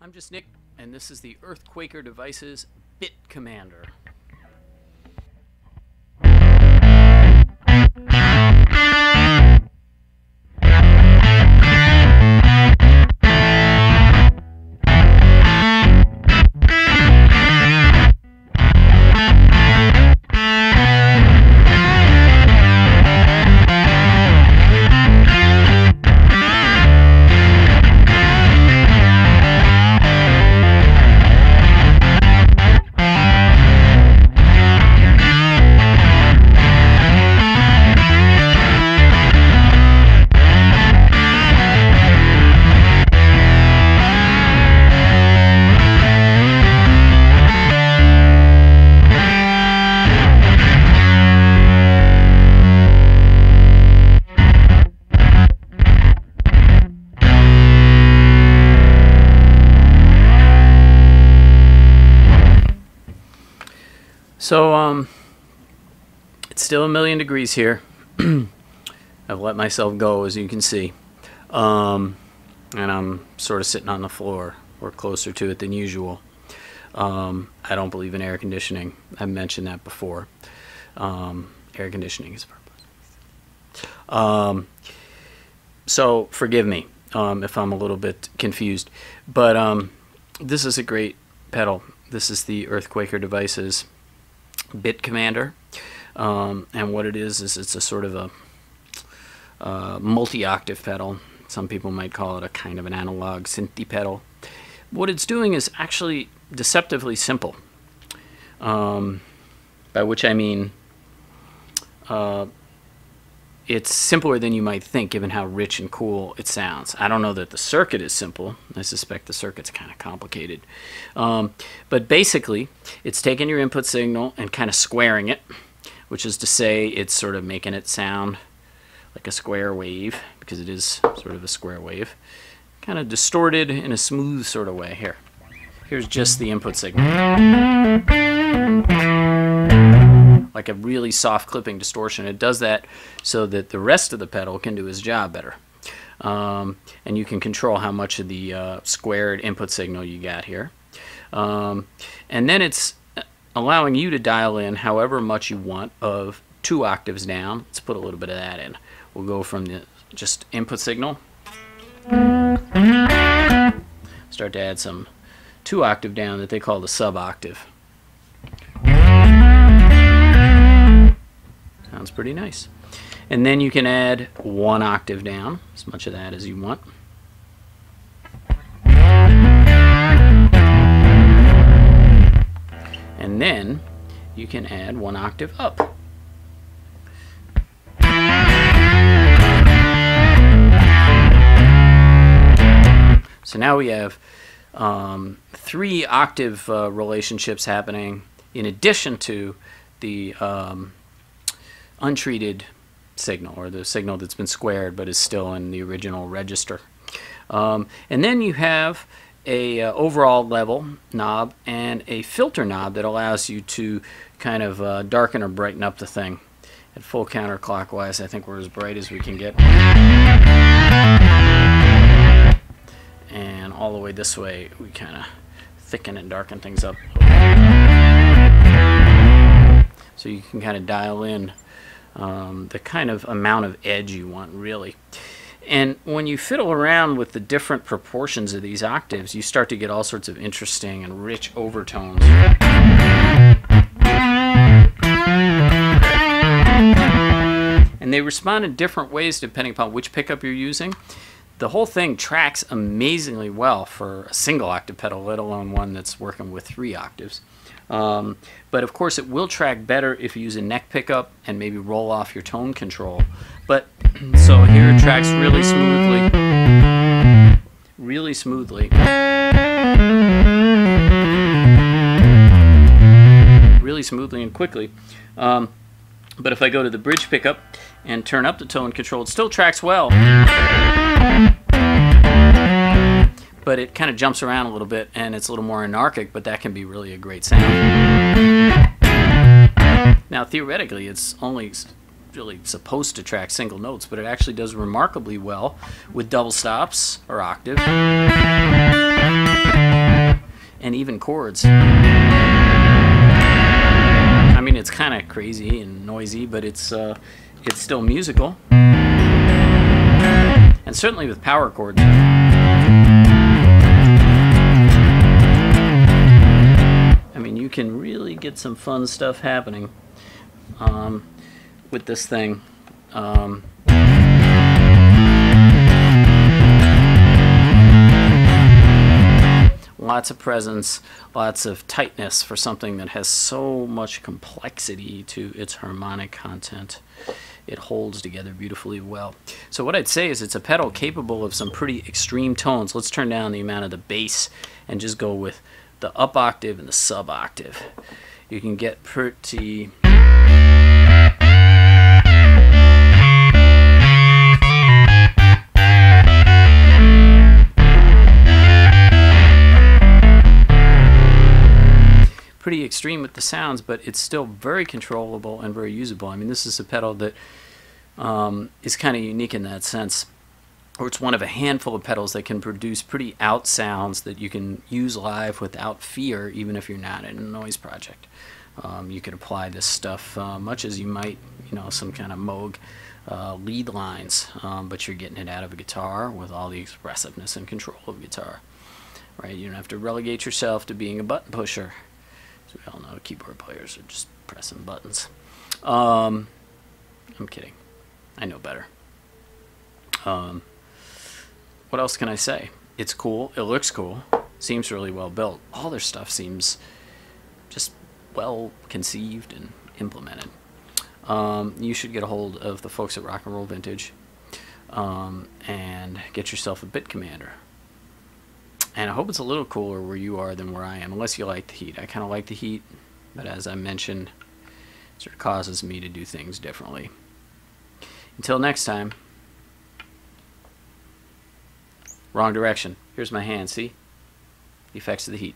I'm just Nick, and this is the Eartquaker Devices Bit Commander. So, it's still 1,000,000 degrees here. I've let myself go, as you can see. And I'm sort of sitting on the floor, or closer to it than usual. I don't believe in air conditioning. I've mentioned that before. Air conditioning is purpose. So, forgive me if I'm a little bit confused. But this is a great pedal. This is the Eartquaker Devices Bit Commander, and what it is it's a sort of a multi-octave pedal. Some people might call it a kind of an analog synthy pedal. What it's doing is actually deceptively simple, by which I mean it's simpler than you might think, given how rich and cool it sounds. I don't know that the circuit is simple. I suspect the circuit's kind of complicated. But basically, it's taking your input signal and kind of squaring it, which is to say it's sort of making it sound like a square wave, because it is sort of a square wave. Kind of distorted in a smooth sort of way. Here's just the input signal. Like a really soft clipping distortion. It does that so that the rest of the pedal can do its job better. And you can control how much of the squared input signal you got here. And then it's allowing you to dial in however much you want of 2 octaves down. Let's put a little bit of that in. We'll go from the just input signal. Start to add some 2 octave down that they call the sub octave. Sounds pretty nice. And then you can add 1 octave down, as much of that as you want. And then you can add 1 octave up. So now we have 3 octave relationships happening in addition to the untreated signal, or the signal that's been squared but is still in the original register. And then you have a overall level knob and a filter knob that allows you to kind of darken or brighten up the thing. At full counterclockwise, I think we're as bright as we can get. And all the way this way, we kind of thicken and darken things up. So you can kind of dial in the kind of amount of edge you want, really. And when you fiddle around with the different proportions of these octaves, you start to get all sorts of interesting and rich overtones. And they respond in different ways depending upon which pickup you're using. The whole thing tracks amazingly well for a single octave pedal, let alone one that's working with 3 octaves. But of course it will track better if you use a neck pickup and maybe roll off your tone control. But so here it tracks really smoothly, and quickly. But if I go to the bridge pickup and turn up the tone control, it still tracks well. But it kind of jumps around a little bit, and it's a little more anarchic, but that can be really a great sound. Now, theoretically, it's only really supposed to track single notes, but it actually does remarkably well with double stops or octave. and even chords. I mean, it's kind of crazy and noisy, but it's still musical, and certainly with power chords. I mean, you can really get some fun stuff happening with this thing. Lots of presence, lots of tightness for something that has so much complexity to its harmonic content. It holds together beautifully well. So what I'd say is it's a pedal capable of some pretty extreme tones. Let's turn down the amount of the bass and just go with the up octave and the sub octave. You can get pretty extreme with the sounds, but it's still very controllable and very usable. I mean, this is a pedal that is kind of unique in that sense, or it's one of a handful of pedals that can produce pretty out sounds that you can use live without fear, even if you're not in a noise project. You can apply this stuff much as you might, you know, some kind of Moog lead lines, but you're getting it out of a guitar with all the expressiveness and control of a guitar, right? You don't have to relegate yourself to being a button pusher. As we all know, keyboard players are just pressing buttons. I'm kidding. I know better. What else can I say? It's cool. It looks cool. Seems really well built. All their stuff seems just well conceived and implemented. You should get a hold of the folks at Rock and Roll Vintage and get yourself a Bit Commander. And I hope it's a little cooler where you are than where I am, unless you like the heat. I kind of like the heat, but as I mentioned, it sort of causes me to do things differently. Until next time. Wrong direction. Here's my hand, see? The effects of the heat.